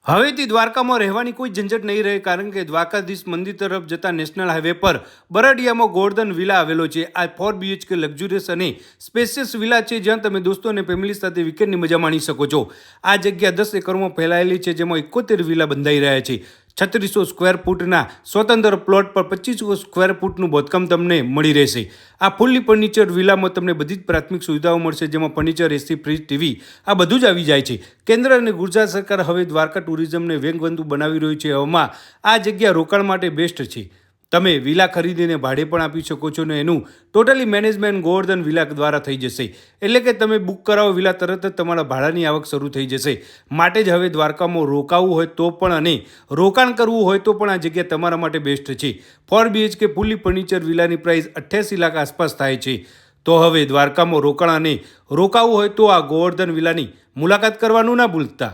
હવેથી દ્વારકામાં રહેવાની કોઈ ઝંઝટ નહીં રહે, કારણ કે દ્વારકાધીશ મંદિર તરફ જતા નેશનલ હાઈવે પર બરડિયામાં ગોવર્ધન વિલા આવેલો છે. આ 4 BHK લક્ઝુરિયસ અને સ્પેશિયસ વિલા છે, જ્યાં તમે દોસ્તો અને ફેમિલી સાથે વીકેન્ડની મજા માણી શકો છો. આ જગ્યા 10 એકરમાં ફેલાયેલી છે, જેમાં 71 વિલા બંધાઈ રહ્યા છે. 3600 સ્ક્વેર ફૂટના સ્વતંત્ર પ્લોટ પર 2500 સ્ક્વેર ફૂટનું બાંધકામ તમને મળી રહેશે. આ ફૂલ્લી ફર્નિચર વિલામાં તમને બધી જ પ્રાથમિક સુવિધાઓ મળશે, જેમાં ફર્નિચર, એસી, ફ્રીજ, ટીવી આ બધું જ આવી જાય છે. કેન્દ્ર અને ગુજરાત સરકાર હવે દ્વારકા ટુરિઝમને વેગવંતુ બનાવી રહ્યું છે. હવામાં આ જગ્યા રોકાણ માટે બેસ્ટ છે. તમે વિલા ખરીદીને ભાડે પણ આપી શકો છો અને એનું ટોટલી મેનેજમેન્ટ ગોવર્ધન વિલા દ્વારા થઈ જશે. એટલે કે તમે બુક કરાવો વિલા, તરત જ તમારા ભાડાની આવક શરૂ થઈ જશે. માટે જ હવે દ્વારકામાં રોકાવું હોય તો પણ અને રોકાણ કરવું હોય તો પણ આ જગ્યા તમારા માટે બેસ્ટ છે. 4 BHK ફૂલી ફર્નિચર વિલાની પ્રાઇસ 88 લાખ આસપાસ થાય છે. તો હવે દ્વારકામાં રોકાણ અને રોકાવું હોય તો આ ગોવર્ધન વિલાની મુલાકાત કરવાનું ના ભૂલતા.